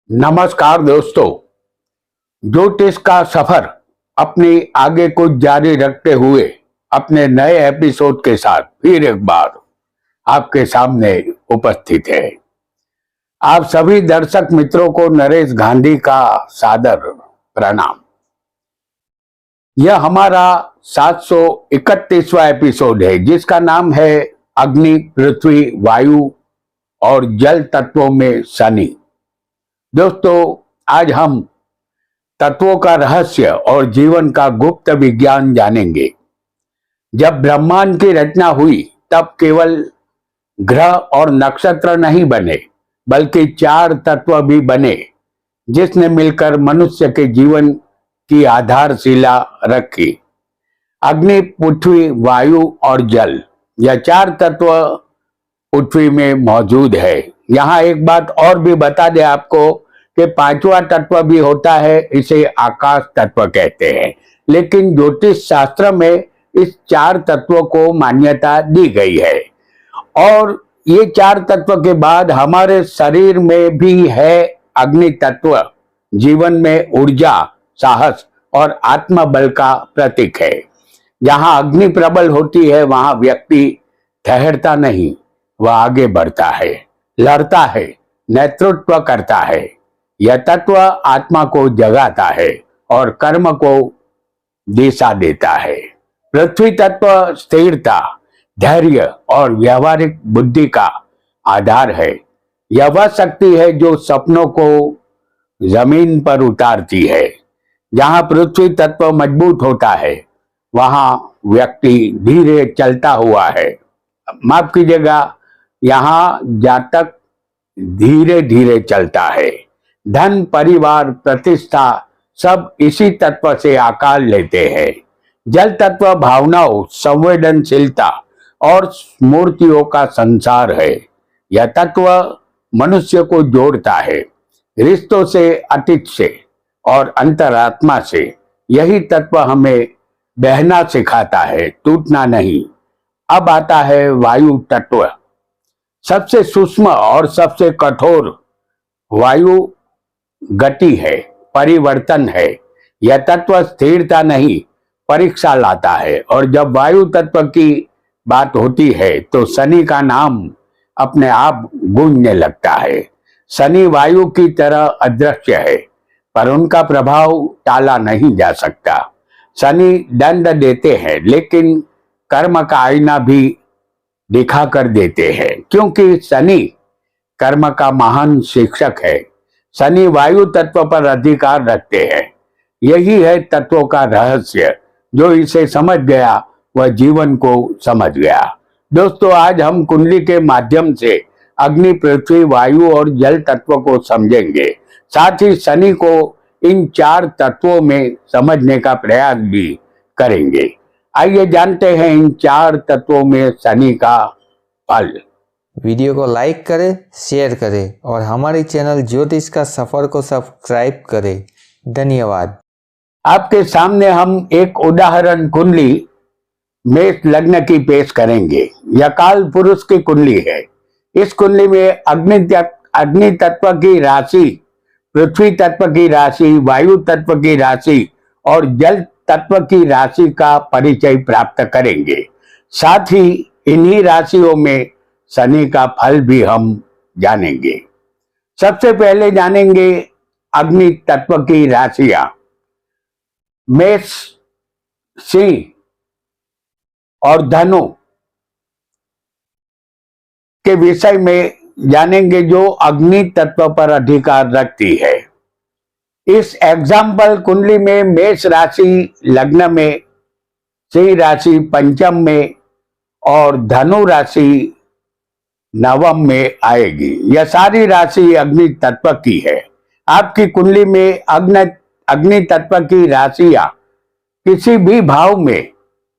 नमस्कार दोस्तों। ज्योतिष का सफर अपने आगे को जारी रखते हुए अपने नए एपिसोड के साथ फिर एक बार आपके सामने उपस्थित है। आप सभी दर्शक मित्रों को नरेश गांधी का सादर प्रणाम। यह हमारा 731वां एपिसोड है जिसका नाम है अग्नि, पृथ्वी, वायु और जल तत्वों में शनि। दोस्तों, आज हम तत्वों का रहस्य और जीवन का गुप्त विज्ञान जानेंगे। जब ब्रह्मांड की रचना हुई तब केवल ग्रह और नक्षत्र नहीं बने बल्कि 4 तत्व भी बने जिसने मिलकर मनुष्य के जीवन की आधारशिला रखी। अग्नि, पृथ्वी, वायु और जल, यह 4 तत्व पृथ्वी में मौजूद है। यहाँ एक बात और भी बता दें आपको कि 5वां तत्व भी होता है, इसे आकाश तत्व कहते हैं। लेकिन ज्योतिष शास्त्र में इस 4 तत्वों को मान्यता दी गई है। और ये 4 तत्व के बाद हमारे शरीर में भी है अग्नि तत्व। जीवन में ऊर्जा, साहस और आत्मबल का प्रतीक है। जहां अग्नि प्रबल होती है वहां व्यक्ति ठहरता नहीं, वह आगे बढ़ता है, लड़ता है, नेतृत्व करता है। यह तत्व आत्मा को जगाता है और कर्म को दिशा देता है। पृथ्वी तत्व स्थिरता, धैर्य और व्यवहारिक बुद्धि का आधार है। यह वह शक्ति है जो सपनों को जमीन पर उतारती है। जहां पृथ्वी तत्व मजबूत होता है वहां व्यक्ति धीरे चलता हुआ है, माफ कीजिएगा, यहाँ जातक धीरे धीरे चलता है। धन, परिवार, प्रतिष्ठा सब इसी तत्व से आकार लेते हैं। जल तत्व भावनाओं, संवेदनशीलता और स्मृतियों का संसार है। यह तत्व मनुष्य को जोड़ता है, रिश्तों से, अतीत से और अंतरात्मा से। यही तत्व हमें बहना सिखाता है, टूटना नहीं। अब आता है वायु तत्व। सबसे सूक्ष्म और सबसे कठोर वायु गति है, परिवर्तन है। यह तत्व स्थिरता नहीं, परीक्षा लाता है। और जब वायु तत्व की बात होती है तो शनि का नाम अपने आप गूंजने लगता है। शनि वायु की तरह अदृश्य है पर उनका प्रभाव टाला नहीं जा सकता। शनि दंड देते हैं लेकिन कर्म का आईना भी दिखा कर देते हैं, क्योंकि शनि कर्म का महान शिक्षक है। शनि वायु तत्व पर अधिकार रखते हैं। यही है तत्वों का रहस्य। जो इसे समझ गया वह जीवन को समझ गया। दोस्तों, आज हम कुंडली के माध्यम से अग्नि, पृथ्वी, वायु और जल तत्व को समझेंगे। साथ ही शनि को इन 4 तत्वों में समझने का प्रयास भी करेंगे। आइए जानते हैं इन 4 तत्वों में शनि का फल। वीडियो को लाइक करें, शेयर करें और हमारे चैनल ज्योतिष का सफर को सब्सक्राइब करें। धन्यवाद। आपके सामने हम एक उदाहरण कुंडली मेष लग्न की पेश करेंगे। यह काल पुरुष की कुंडली है। इस कुंडली में अग्नि तत्व की राशि, पृथ्वी तत्व की राशि, वायु तत्व की राशि और जल तत्व की राशि का परिचय प्राप्त करेंगे। साथ ही इन्हीं राशियों में शनि का फल भी हम जानेंगे। सबसे पहले जानेंगे अग्नि तत्व की राशियां। मेष, सिंह और धनु के विषय में जानेंगे जो अग्नि तत्व पर अधिकार रखती है। इस एग्जाम्पल कुंडली में मेष राशि लग्न में, सिंह राशि पंचम में और धनु राशि नवम में आएगी। यह सारी राशि अग्नि तत्व की है। आपकी कुंडली में अग्नि तत्व की राशियां किसी भी भाव में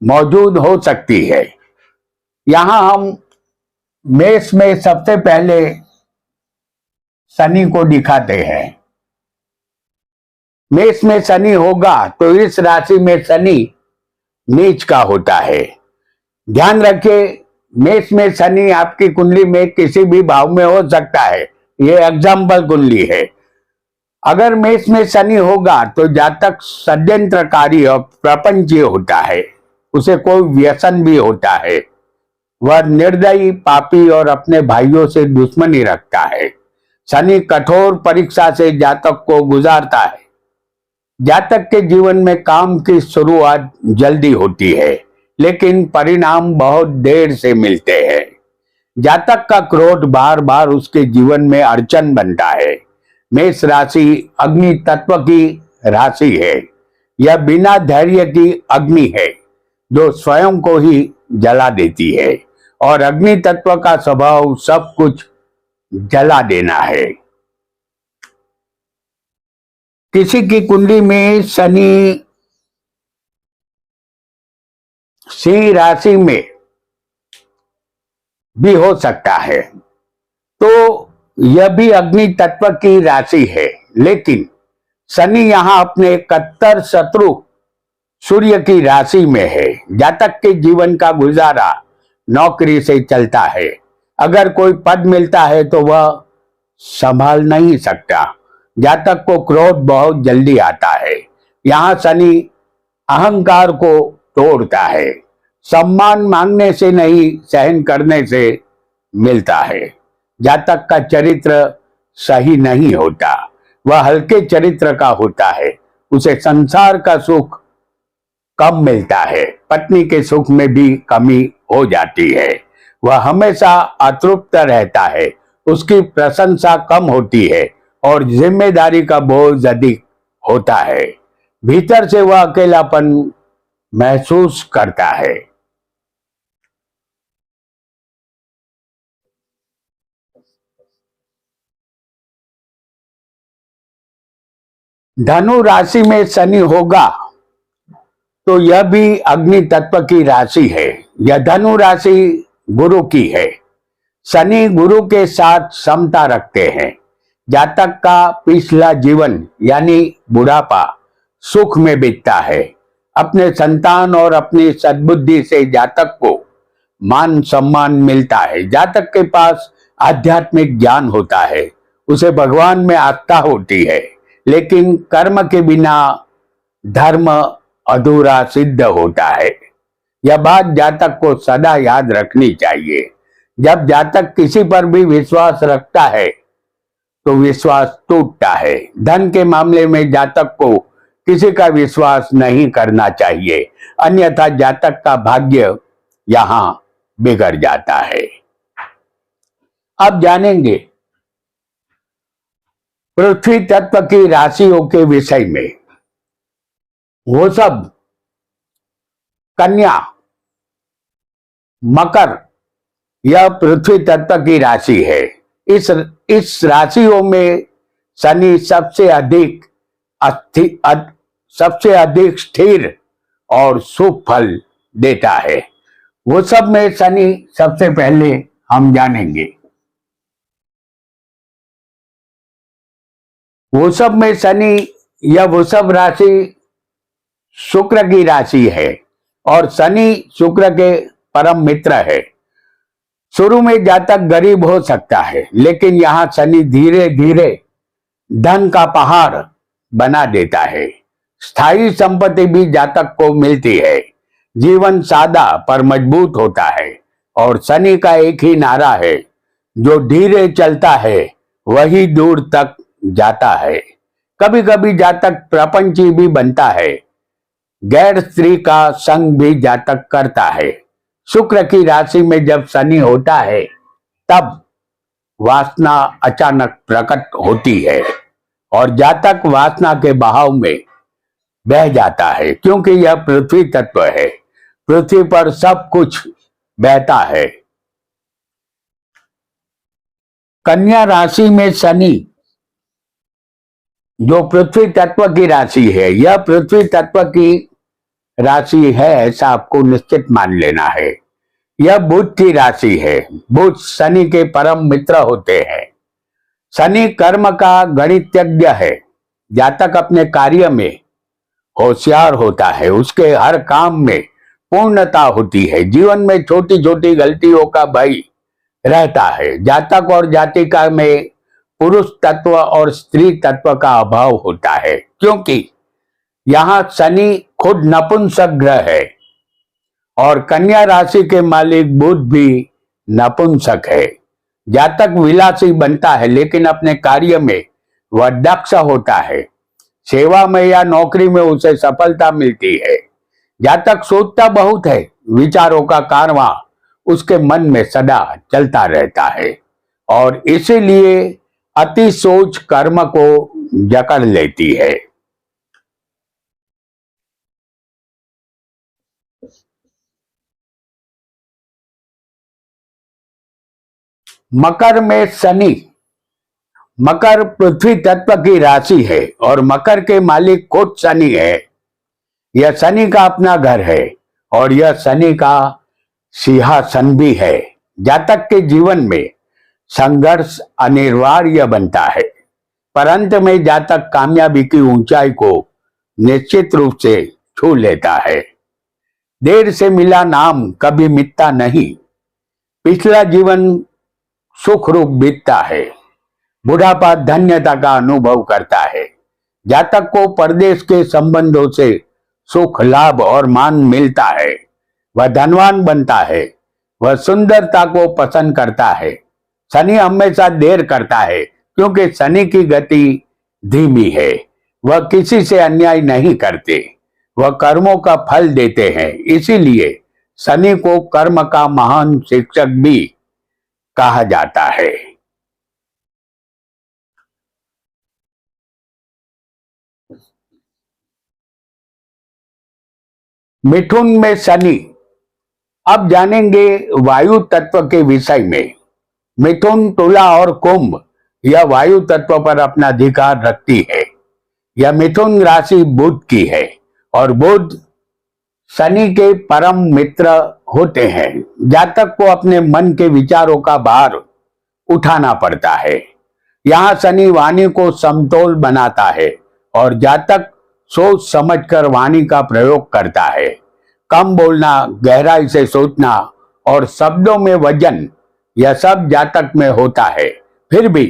मौजूद हो सकती है। यहां हम मेष में सबसे पहले शनि को दिखाते हैं। मेष में शनि होगा तो इस राशि में शनि नीच का होता है। ध्यान रखिए, मेष में शनि आपकी कुंडली में किसी भी भाव में हो सकता है। ये एग्जाम्पल कुंडली है। अगर मेष में शनि होगा तो जातक षड्यंत्रकारी और प्रपंची होता है, उसे कोई व्यसन भी होता है, वह निर्दयी, पापी और अपने भाइयों से दुश्मनी रखता है। शनि कठोर परीक्षा से जातक को गुजारता है। जातक के जीवन में काम की शुरुआत जल्दी होती है, लेकिन परिणाम बहुत देर से मिलते हैं। जातक का क्रोध बार बार उसके जीवन में अड़चन बनता है। मेष राशि अग्नि तत्व की राशि है। यह बिना धैर्य की अग्नि है जो स्वयं को ही जला देती है, और अग्नि तत्व का स्वभाव सब कुछ जला देना है। किसी की कुंडली में शनि सिंह राशि में भी हो सकता है, तो यह भी अग्नि तत्व की राशि है, लेकिन शनि यहां अपने कट्टर शत्रु सूर्य की राशि में है। जातक के जीवन का गुजारा नौकरी से चलता है। अगर कोई पद मिलता है तो वह संभाल नहीं सकता। जातक को क्रोध बहुत जल्दी आता है। यहाँ शनि अहंकार को तोड़ता है। सम्मान मांगने से नहीं, सहन करने से मिलता है। जातक का चरित्र सही नहीं होता, वह हल्के चरित्र का होता है। उसे संसार का सुख कम मिलता है, पत्नी के सुख में भी कमी हो जाती है। वह हमेशा अतृप्त रहता है, उसकी प्रशंसा कम होती है और जिम्मेदारी का बोझ अधिक होता है। भीतर से वह अकेलापन महसूस करता है। धनु राशि में शनि होगा तो यह भी अग्नि तत्व की राशि है। यह धनु राशि गुरु की है। शनि गुरु के साथ समता रखते हैं। जातक का पिछला जीवन यानी बुढ़ापा सुख में बीतता है। अपने संतान और अपनी सद्बुद्धि से जातक को मान सम्मान मिलता है। जातक के पास आध्यात्मिक ज्ञान होता है, उसे भगवान में आस्था होती है, लेकिन कर्म के बिना धर्म अधूरा सिद्ध होता है। यह बात जातक को सदा याद रखनी चाहिए। जब जातक किसी पर भी विश्वास रखता है तो विश्वास टूटता है। धन के मामले में जातक को किसी का विश्वास नहीं करना चाहिए, अन्यथा जातक का भाग्य यहां बिगड़ जाता है। अब जानेंगे पृथ्वी तत्व की राशियों के विषय में। वो सब कन्या, मकर, यह पृथ्वी तत्व की राशि है। इस राशियों में शनि सबसे अधिक स्थिर और शुभ फल देता है। वो सब में शनि सबसे पहले हम जानेंगे। वो सब में शनि, यह वृषभ राशि शुक्र की राशि है और शनि शुक्र के परम मित्र है। शुरू में जातक गरीब हो सकता है, लेकिन यहाँ शनि धीरे धीरे धन का पहाड़ बना देता है। स्थायी संपत्ति भी जातक को मिलती है। जीवन सादा पर मजबूत होता है और शनि का एक ही नारा है, जो धीरे चलता है वही दूर तक जाता है। कभी कभी जातक प्रपंची भी बनता है। गैर स्त्री का संग भी जातक करता है। शुक्र की राशि में जब शनि होता है तब वासना अचानक प्रकट होती है और जातक वासना के बहाव में बह जाता है, क्योंकि यह पृथ्वी तत्व है। पृथ्वी पर सब कुछ बहता है। कन्या राशि में शनि जो पृथ्वी तत्व की राशि है, यह पृथ्वी तत्व की राशि है ऐसा आपको निश्चित मान लेना है। यह बुध की राशि है। बुध शनि के परम मित्र होते हैं। शनि कर्म का गणितज्ञ है। जातक अपने कार्य में होशियार होता है, उसके हर काम में पूर्णता होती है। जीवन में छोटी छोटी गलतियों का भय रहता है। जातक और जातिका में पुरुष तत्व और स्त्री तत्व का अभाव होता है, क्योंकि यहाँ शनि खुद नपुंसक ग्रह है और कन्या राशि के मालिक बुध भी नपुंसक है। जातक विलासी बनता है, लेकिन अपने कार्य में वह दक्ष होता है। सेवा में या नौकरी में उसे सफलता मिलती है। जातक सोचता बहुत है, विचारों का कारवां उसके मन में सदा चलता रहता है और इसीलिए अति सोच कर्म को जकड़ लेती है। मकर में शनि। मकर पृथ्वी तत्व की राशि है और मकर के मालिक खुद शनि है। यह शनि का अपना घर है और यह शनि का सिंहासन भी है। जातक के जीवन में संघर्ष अनिवार्य बनता है, पर अंत में जातक कामयाबी की ऊंचाई को निश्चित रूप से छू लेता है। देर से मिला नाम कभी मिटता नहीं। पिछला जीवन सुखरूप बीतता है। बुढ़ापा धन्यता का अनुभव करता है। जातक को परदेश के संबंधों से सुख, लाभ और मान मिलता है। वह धनवान बनता है। वह सुंदरता को पसंद करता है। शनि हमेशा देर करता है, क्योंकि शनि की गति धीमी है। वह किसी से अन्याय नहीं करते। वह कर्मों का फल देते हैं। इसीलिए शनि को कर्म का महान शिक्षक भी कहा जाता है। मिथुन में शनि। अब जानेंगे वायु तत्व के विषय में। मिथुन, तुला और कुंभ यह वायु तत्व पर अपना अधिकार रखती है। यह मिथुन राशि बुध की है और बुध शनि के परम मित्र होते हैं। जातक को अपने मन के विचारों का भार उठाना पड़ता है। यहाँ शनि वाणी को समतोल बनाता है और जातक सोच समझकर वाणी का प्रयोग करता है। कम बोलना, गहराई से सोचना और शब्दों में वजन, यह सब जातक में होता है। फिर भी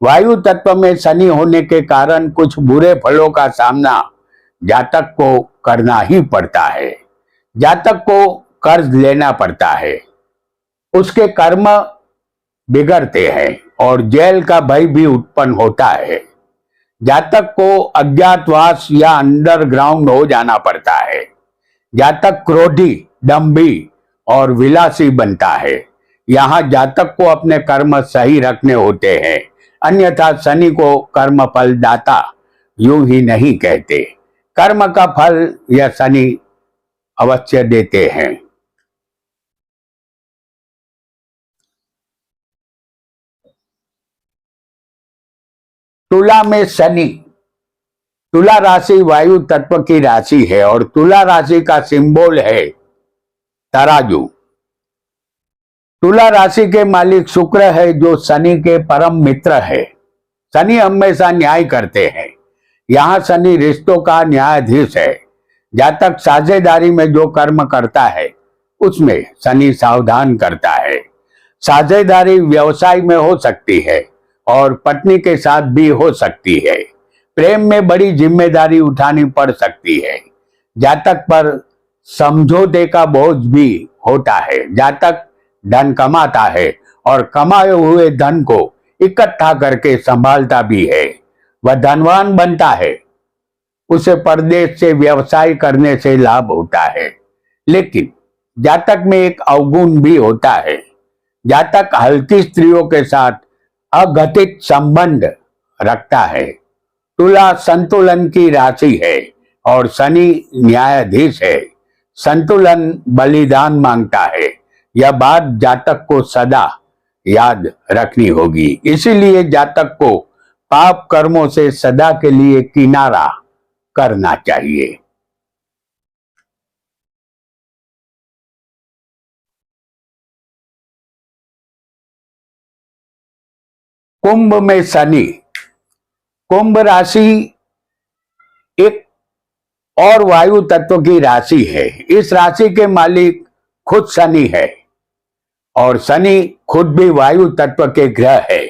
वायु तत्व में शनि होने के कारण कुछ बुरे फलों का सामना जातक को करना ही पड़ता है। जातक को कर्ज लेना पड़ता है, उसके कर्म बिगड़ते हैं और जेल का भय भी उत्पन्न होता है। जातक को अज्ञातवास या अंडरग्राउंड हो जाना पड़ता है। जातक क्रोधी, दंभी और विलासी बनता है। यहाँ जातक को अपने कर्म सही रखने होते हैं, अन्यथा शनि को कर्म फल दाता यूं ही नहीं कहते। कर्म का फल यह शनि अवश्य देते हैं। तुला में शनि। तुला राशि वायु तत्व की राशि है और तुला राशि का सिंबल है तराजू। तुला राशि के मालिक शुक्र है, जो शनि के परम मित्र है। शनि हमेशा न्याय करते हैं। यहाँ शनि रिश्तों का न्यायाधीश है। जातक साझेदारी में जो कर्म करता है उसमें शनि सावधान करता है। साझेदारी व्यवसाय में हो सकती है और पत्नी के साथ भी हो सकती है। प्रेम में बड़ी जिम्मेदारी उठानी पड़ सकती है। जातक पर समझौते का बोझ भी होता है। जातक धन कमाता है और कमाए हुए धन को इकट्ठा करके संभालता भी है। वह धनवान बनता है। उसे परदेश से व्यवसाय करने से लाभ होता है, लेकिन जातक में एक अवगुण भी होता है। जातक हल्की स्त्रियों के साथ अघटित संबंध रखता है। तुला संतुलन की राशि है और शनि न्यायाधीश है। संतुलन बलिदान मांगता है। यह बात जातक को सदा याद रखनी होगी। इसीलिए जातक को पाप कर्मों से सदा के लिए किनारा करना चाहिए। कुंभ में शनि। कुंभ राशि एक और वायु तत्व की राशि है। इस राशि के मालिक खुद शनि है और शनि खुद भी वायु तत्व के ग्रह है।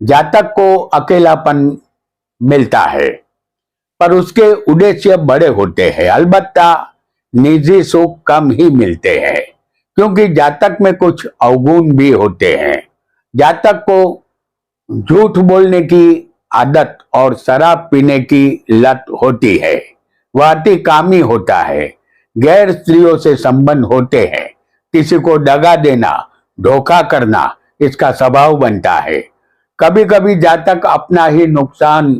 जातक को अकेलापन मिलता है, पर उसके उद्देश्य बड़े होते हैं। अलबत्ता निजी सुख कम ही मिलते हैं, क्योंकि जातक में कुछ अवगुण भी होते हैं। जातक को झूठ बोलने की आदत और शराब पीने की लत होती है। वह अति कामी होता है, गैर स्त्रियों से संबंध होते हैं, किसी को दगा देना, धोखा करना इसका स्वभाव बनता है। कभी कभी जातक अपना ही नुकसान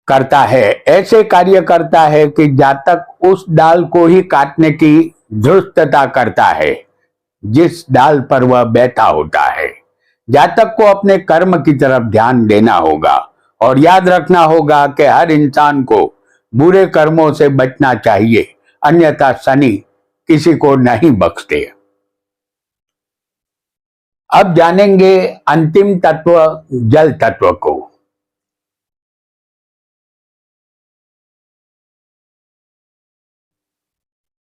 करता है, ऐसे कार्य करता है कि जातक उस डाल को ही काटने की धृष्टता करता है जिस डाल पर वह बैठा होता है। जातक को अपने कर्म की तरफ ध्यान देना होगा और याद रखना होगा कि हर इंसान को बुरे कर्मों से बचना चाहिए, अन्यथा शनि किसी को नहीं बख्शते। अब जानेंगे अंतिम तत्व जल तत्व को।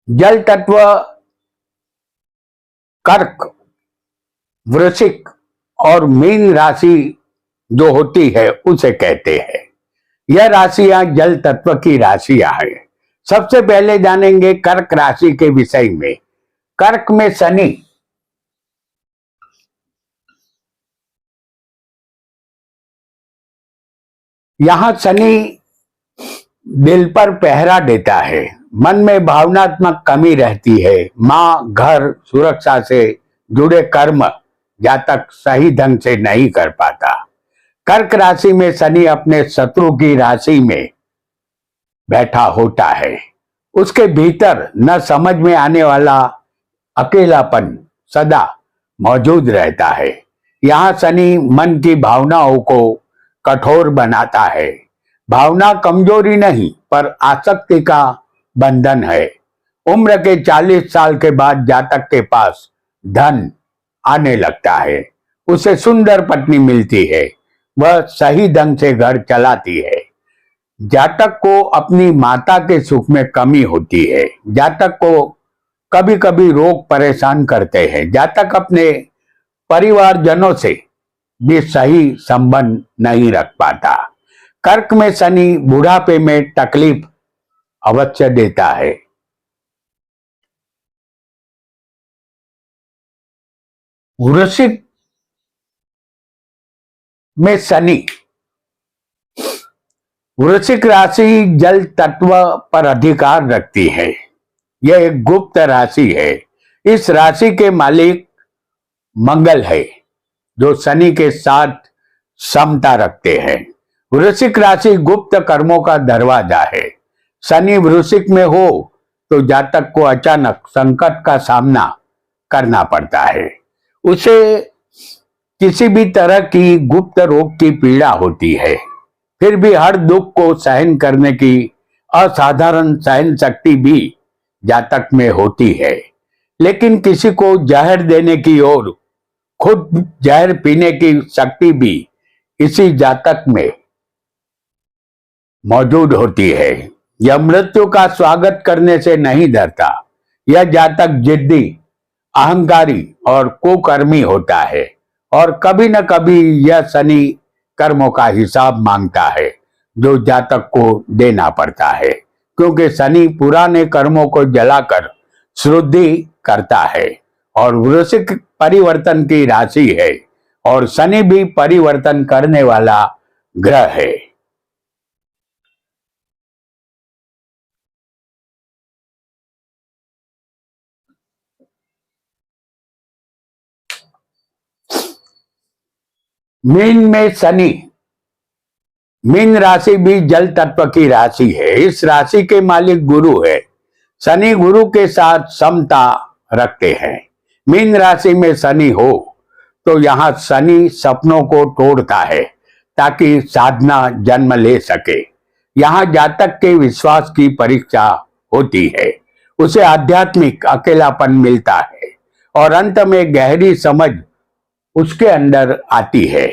जल तत्व कर्क, वृश्चिक और मीन राशि जो होती है उसे कहते हैं। यह राशियां जल तत्व की राशियां हैं। सबसे पहले जानेंगे कर्क राशि के विषय में। कर्क में शनि यहां शनि दिल पर पहरा देता है, मन में भावनात्मक कमी रहती है। मां, घर, सुरक्षा से जुड़े कर्म जातक सही ढंग से नहीं कर पाता। कर्क राशि में शनि अपने शत्रु की राशि में बैठा होता है। उसके भीतर न समझ में आने वाला अकेलापन सदा मौजूद रहता है। यहाँ शनि मन की भावनाओं को कठोर बनाता है। भावना कमजोरी नहीं, पर आसक्ति का बंधन है। उम्र के 40 साल के बाद जातक के पास धन आने लगता है। उसे सुंदर पत्नी मिलती है, वह सही ढंग से घर चलाती है। जातक को अपनी माता के सुख में कमी होती है। जातक को कभी कभी रोग परेशान करते हैं। जातक अपने परिवारजनों से भी सही संबंध नहीं रख पाता। कर्क में शनि बुढ़ापे में तकलीफ अवश्य देता है। वृश्चिक में शनि, वृश्चिक राशि जल तत्व पर अधिकार रखती है। यह एक गुप्त राशि है। इस राशि के मालिक मंगल है, जो शनि के साथ समता रखते हैं। वृश्चिक राशि गुप्त कर्मों का दरवाजा है। शनि वृश्चिक में हो तो जातक को अचानक संकट का सामना करना पड़ता है। उसे किसी भी तरह की गुप्त रोग की पीड़ा होती है, फिर भी हर दुख को सहन करने की असाधारण सहन शक्ति भी जातक में होती है। लेकिन किसी को जहर देने की और खुद जहर पीने की शक्ति भी इसी जातक में मौजूद होती है। यह मृत्यु का स्वागत करने से नहीं डरता। यह जातक जिद्दी, अहंकारी और कुकर्मी होता है, और कभी न कभी यह शनि कर्मों का हिसाब मांगता है जो जातक को देना पड़ता है, क्योंकि शनि पुराने कर्मों को जलाकर शुद्धि करता है। और वृश्चिक परिवर्तन की राशि है, और शनि भी परिवर्तन करने वाला ग्रह है। मीन में शनि, मीन राशि भी जल तत्व की राशि है। इस राशि के मालिक गुरु है। शनि गुरु के साथ समता रखते हैं। मीन राशि में शनि हो तो यहाँ शनि सपनों को तोड़ता है ताकि साधना जन्म ले सके। यहाँ जातक के विश्वास की परीक्षा होती है। उसे आध्यात्मिक अकेलापन मिलता है और अंत में गहरी समझ उसके अंदर आती है।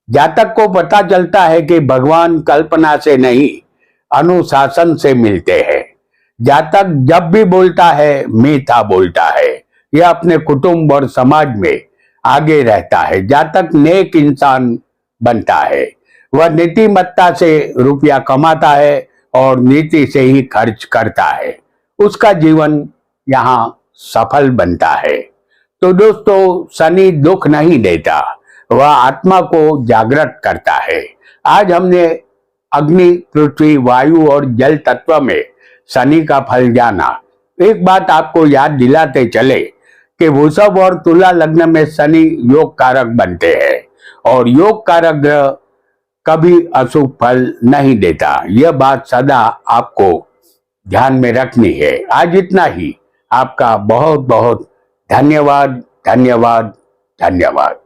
जातक को पता चलता है कि भगवान कल्पना से नहीं, अनुशासन से मिलते हैं। जातक जब भी बोलता है मीठा बोलता है। यह अपने कुटुंब और समाज में आगे रहता है। जातक नेक इंसान बनता है, वह नीतिमत्ता से रुपया कमाता है और नीति से ही खर्च करता है। उसका जीवन यहाँ सफल बनता है। तो दोस्तों, शनि दुख नहीं देता, वह आत्मा को जागृत करता है। आज हमने अग्नि, पृथ्वी, वायु और जल तत्व में शनि का फल जाना। एक बात आपको याद दिलाते चले कि वृषभ और तुला लग्न में शनि योग कारक बनते हैं और योग कारक ग्रह कभी अशुभ फल नहीं देता। यह बात सदा आपको ध्यान में रखनी है। आज इतना ही। आपका बहुत बहुत धन्यवाद, धन्यवाद, धन्यवाद।